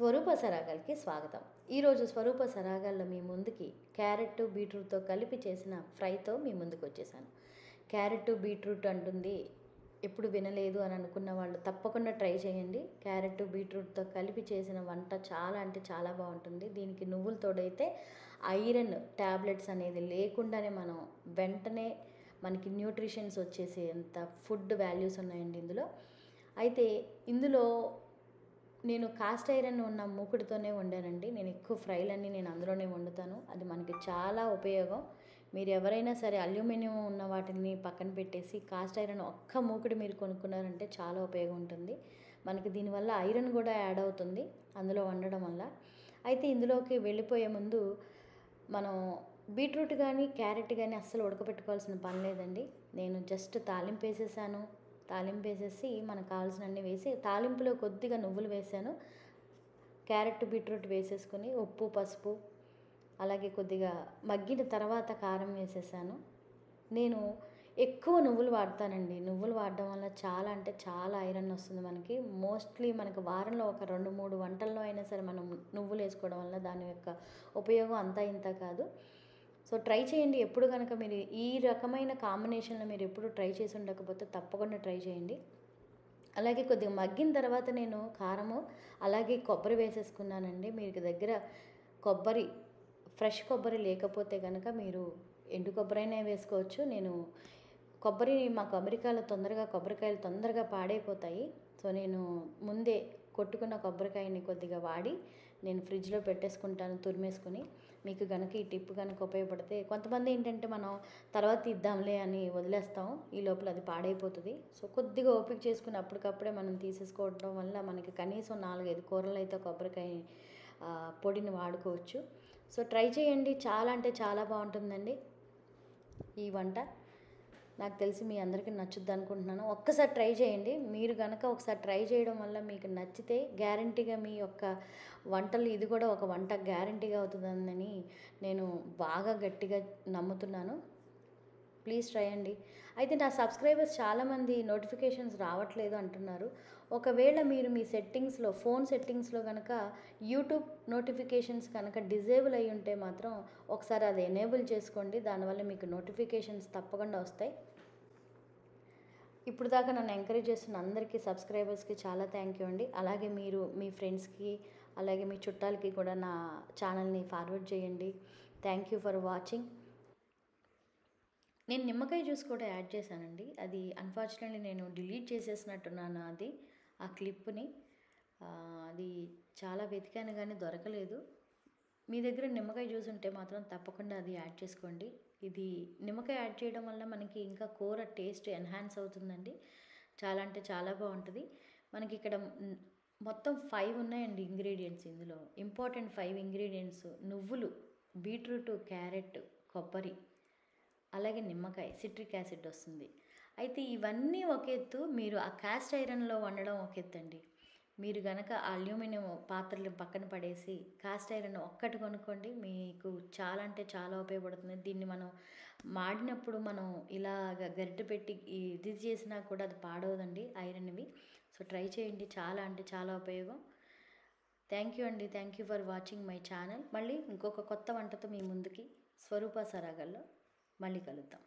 స్వరూప సరాగాలకి స్వాగతం. ఈరోజు స్వరూప సరాగాల్లో మీ ముందుకి క్యారెట్ బీట్రూట్తో కలిపి చేసిన ఫ్రైతో మీ ముందుకు వచ్చేసాను. క్యారెట్ బీట్రూట్ అంటుంది ఎప్పుడు వినలేదు అని అనుకున్న వాళ్ళు తప్పకుండా ట్రై చేయండి. క్యారెట్ బీట్రూట్తో కలిపి చేసిన వంట చాలా అంటే చాలా బాగుంటుంది. దీనికి నువ్వుల తోడైతే ఐరన్ ట్యాబ్లెట్స్ అనేది లేకుండానే మనం వెంటనే మనకి న్యూట్రిషన్స్ వచ్చేసేంత ఫుడ్ వాల్యూస్ ఉన్నాయండి ఇందులో. అయితే ఇందులో నేను కాస్ట్ ఐరన్ ఉన్న మూకుడుతోనే వండానండి. నేను ఎక్కువ ఫ్రైలన్నీ నేను అందులోనే వండుతాను. అది మనకి చాలా ఉపయోగం. మీరు ఎవరైనా సరే అల్యూమినియం ఉన్న వాటిని పక్కన పెట్టేసి కాస్ట్ ఐరన్ ఒక్క మూకుడు మీరు కొనుక్కున్నారంటే చాలా ఉపయోగం ఉంటుంది. మనకి దీనివల్ల ఐరన్ కూడా యాడ్ అవుతుంది అందులో వండడం వల్ల. అయితే ఇందులోకి వెళ్ళిపోయే ముందు మనం బీట్రూట్ కానీ క్యారెట్ కానీ అస్సలు ఉడకపెట్టుకోవాల్సిన పని లేదండి. నేను జస్ట్ తాలింపు వేసేసాను. తాలింపు వేసేసి మనకు కావాల్సినవన్నీ వేసి తాలింపులో కొద్దిగా నువ్వులు వేసాను. క్యారెట్ బీట్రూట్ వేసేసుకొని ఉప్పు పసుపు అలాగే కొద్దిగా మగ్గిన తర్వాత కారం వేసేసాను. నేను ఎక్కువ నువ్వులు వాడతానండి. నువ్వులు వాడడం వల్ల చాలా అంటే చాలా ఐరన్ వస్తుంది మనకి. మోస్ట్లీ మనకు వారంలో ఒక 2-3 వంటల్లో అయినా సరే మనం నువ్వులు వేసుకోవడం వల్ల దాని యొక్క ఉపయోగం అంతా ఇంత కాదు. సో ట్రై చేయండి. ఎప్పుడు కనుక మీరు ఈ రకమైన కాంబినేషన్లో మీరు ఎప్పుడు ట్రై చేసి ఉండకపోతే తప్పకుండా ట్రై చేయండి. అలాగే కొద్దిగా మగ్గిన తర్వాత నేను కారము అలాగే కొబ్బరి వేసేసుకున్నానండి. మీకు దగ్గర కొబ్బరి ఫ్రెష్ కొబ్బరి లేకపోతే కనుక మీరు ఎండు కొబ్బరైనా వేసుకోవచ్చు. నేను కొబ్బరి మాకు అమెరికాలో కొబ్బరికాయలు తొందరగా పాడైపోతాయి. సో నేను ముందే కొట్టుకున్న కొబ్బరికాయని కొద్దిగా వాడి నేను ఫ్రిడ్జ్లో పెట్టేసుకుంటాను తురిమేసుకుని. మీకు కనుక ఈ టిప్ కనుక ఉపయోగపడితే, కొంతమంది ఏంటంటే మనం తర్వాత ఇద్దాంలే అని వదిలేస్తాం, ఈ లోపల అది పాడైపోతుంది. సో కొద్దిగా ఓపిక చేసుకుని అప్పటికప్పుడే మనం తీసేసుకోవడం వల్ల మనకి కనీసం 4-5 కూరలు అయితే కొబ్బరికాయ పొడిని వాడుకోవచ్చు. సో ట్రై చేయండి. చాలా అంటే చాలా బాగుంటుందండి ఈ వంట. నాకు తెలిసి మీ అందరికీ నచ్చుద్ది అనుకుంటున్నాను. ఒక్కసారి ట్రై చేయండి. మీరు కనుక ఒకసారి ట్రై చేయడం వల్ల మీకు నచ్చితే గ్యారంటీగా మీ యొక్క వంటలు ఇది కూడా ఒక వంట గ్యారంటీగా అవుతుందని నేను బాగా గట్టిగా నమ్ముతున్నాను. ప్లీజ్ ట్రై అండి. అయితే నా సబ్స్క్రైబర్స్ చాలామంది నోటిఫికేషన్స్ రావట్లేదు అంటున్నారు. ఒకవేళ మీరు మీ సెట్టింగ్స్లో ఫోన్ సెట్టింగ్స్లో కనుక యూట్యూబ్ నోటిఫికేషన్స్ కనుక డిజేబుల్ అయ్యి ఉంటే మాత్రం ఒకసారి అది ఎనేబుల్ చేసుకోండి. దానివల్ల మీకు నోటిఫికేషన్స్ తప్పకుండా వస్తాయి. ఇప్పుడు దాకా నన్ను ఎంకరేజ్ చేస్తున్న అందరికీ సబ్స్క్రైబర్స్కి చాలా థ్యాంక్ యూ అండి. అలాగే మీరు మీ ఫ్రెండ్స్కి అలాగే మీ చుట్టాలకి కూడా నా ఛానల్ని ఫార్వర్డ్ చేయండి. Thank you for watching. నేను నిమ్మకాయ జ్యూస్ కూడా యాడ్ చేశానండి. అది అన్ఫార్చునేట్లీ నేను డిలీట్ చేసేసినట్టున్నాను ఆ క్లిప్ని. అది చాలా వెతికాను కానీ దొరకలేదు. మీ దగ్గర నిమ్మకాయ జ్యూస్ ఉంటే మాత్రం తప్పకుండా అది యాడ్ చేసుకోండి. ఇది నిమ్మకాయ యాడ్ చేయడం వల్ల మనకి ఇంకా కూర టేస్ట్ ఎన్హాన్స్ అవుతుందండి. చాలా అంటే చాలా బాగుంటుంది. మనకి ఇక్కడ మొత్తం 5 ఉన్నాయండి ఇంగ్రీడియంట్స్. ఇందులో ఇంపార్టెంట్ 5 ఇంగ్రీడియంట్స్ నువ్వులు, బీట్రూట్, క్యారెట్, కొబ్బరి అలాగే నిమ్మకాయ, సిట్రిక్ యాసిడ్ వస్తుంది. అయితే ఇవన్నీ ఒక ఎత్తు, మీరు ఆ కాస్ట్ ఐరన్లో వండడం ఒక ఎత్తు అండి. మీరు కనుక అల్యూమినియం పాత్రలు పక్కన పడేసి కాస్ట్ ఐరన్ ఒక్కటి కొనుక్కోండి, మీకు చాలా అంటే చాలా ఉపయోగపడుతుంది. దీన్ని మనం మాడినప్పుడు మనం ఇలాగ గరిటె పెట్టి ఇది చేసినా కూడా అది పాడవదండి ఐరన్వి. సో ట్రై చేయండి. చాలా అంటే చాలా ఉపయోగం. థ్యాంక్ యూ అండి. Thank you for watching my channel. మళ్ళీ ఇంకొక కొత్త వంటతో మీ ముందుకి స్వరూప సరాగాల్లో మళ్ళీ కలుద్దాం.